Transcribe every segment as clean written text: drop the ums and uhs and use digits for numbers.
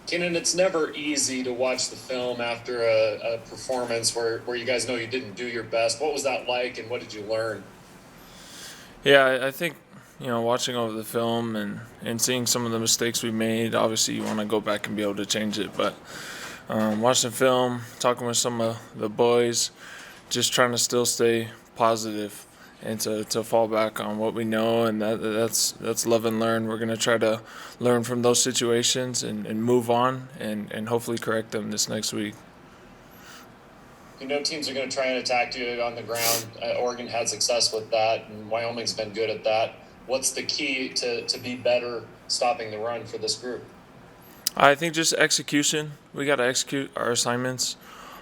Keenan, it's never easy to watch the film after a performance where you guys know you didn't do your best. What was that like, and what did you learn? Yeah, I think watching over the film and seeing some of the mistakes we made. Obviously, you want to go back and be able to change it, but watching film, talking with some of the boys, just trying to still stay positive and to fall back on what we know, and that's love and learn. We're gonna try to learn from those situations and move on and hopefully correct them this next week. You know teams are going to try and attack you on the ground. Oregon had success with that, and Wyoming's been good at that. What's the key to be better stopping the run for this group? I think just execution. We got to execute our assignments.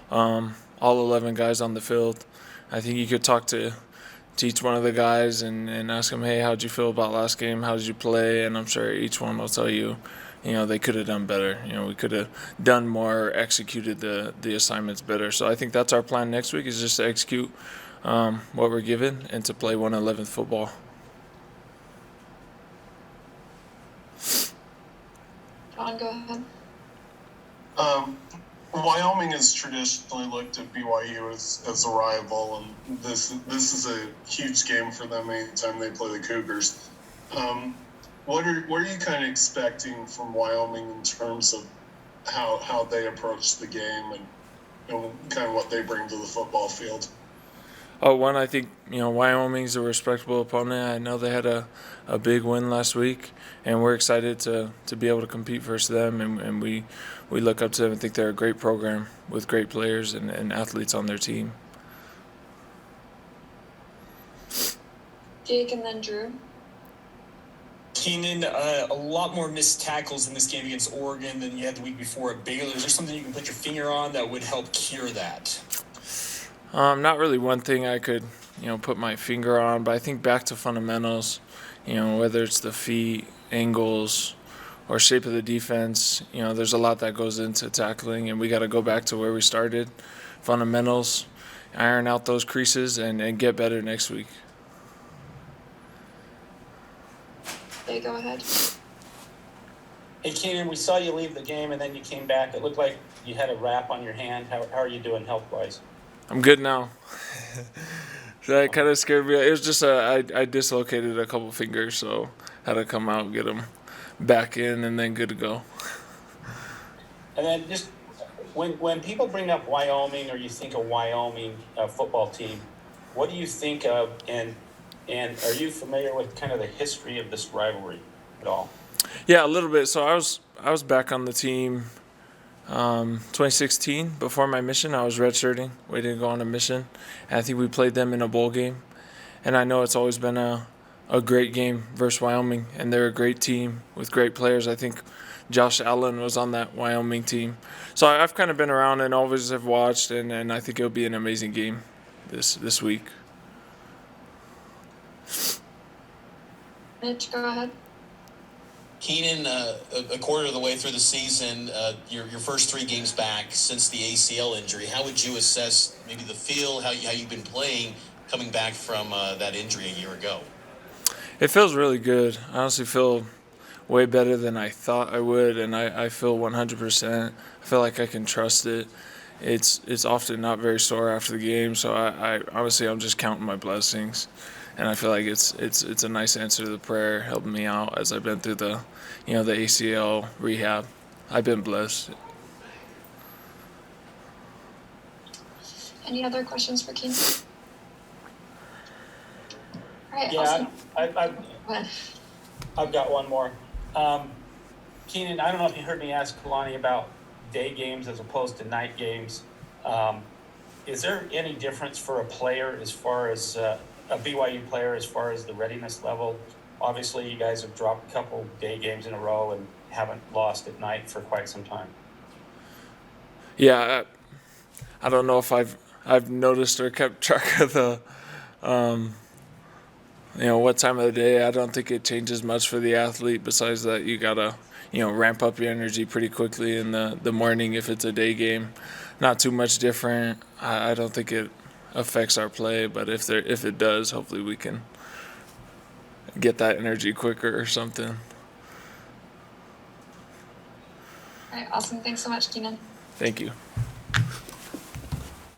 All 11 guys on the field. I think you could talk to each one of the guys and ask them, hey, how'd you feel about last game? How did you play? And I'm sure each one will tell you, they could have done better. We could have done more, executed the assignments better. So I think that's our plan next week is just to execute what we're given and to play 111th football. John, go ahead. Wyoming has traditionally looked at BYU as a rival, and this is a huge game for them anytime they play the Cougars. What are you kind of expecting from Wyoming in terms of how they approach the game and kind of what they bring to the football field? Oh, one, I think, Wyoming's a respectable opponent. I know they had a big win last week, and we're excited to be able to compete versus them, and we look up to them and think they're a great program with great players and athletes on their team. Jake and then Drew. Keenan, a lot more missed tackles in this game against Oregon than you had the week before at Baylor. Is there something you can put your finger on that would help cure that? Not really one thing I could, put my finger on, but I think back to fundamentals, whether it's the feet, angles, or shape of the defense, there's a lot that goes into tackling, and we got to go back to where we started, fundamentals, iron out those creases, and get better next week. Okay, go ahead. Hey, Keenan, we saw you leave the game, and then you came back. It looked like you had a wrap on your hand. How are you doing health-wise? I'm good now. That kind of scared me. It was just I dislocated a couple fingers, so had to come out, get them back in, and then good to go. And then just when people bring up Wyoming or you think of Wyoming football team, what do you think of, and are you familiar with kind of the history of this rivalry at all? Yeah, a little bit. So I was back on the team 2016 before my mission. I was redshirting, waiting to go on a mission. And I think we played them in a bowl game. And I know it's always been a great game versus Wyoming, and they're a great team with great players. I think Josh Allen was on that Wyoming team. So I've kind of been around and always have watched, and I think it'll be an amazing game this week. Mitch, go ahead. Keenan, a quarter of the way through the season, your first 3 games back since the ACL injury, how would you assess maybe the feel, how you've been playing coming back from that injury a year ago? It feels really good. I honestly feel way better than I thought I would, and I feel 100%. I feel like I can trust it. It's often not very sore after the game, so I honestly I'm just counting my blessings. And I feel like it's a nice answer to the prayer, helping me out as I've been through the ACL rehab. I've been blessed. Any other questions for Keenan? All right, Yeah, awesome. I've got one more. Keenan, I don't know if you heard me ask Kalani about day games as opposed to night games. Is there any difference for a player as far as a BYU player as far as the readiness level? Obviously, you guys have dropped a couple day games in a row and haven't lost at night for quite some time. Yeah, I don't know if I've noticed or kept track of the what time of the day. I don't think it changes much for the athlete. Besides that, you gotta ramp up your energy pretty quickly in the morning if it's a day game. Not too much different. I don't think it affects our play, but if it does, hopefully we can get that energy quicker or something. All right, awesome. Thanks so much, Keenan. Thank you.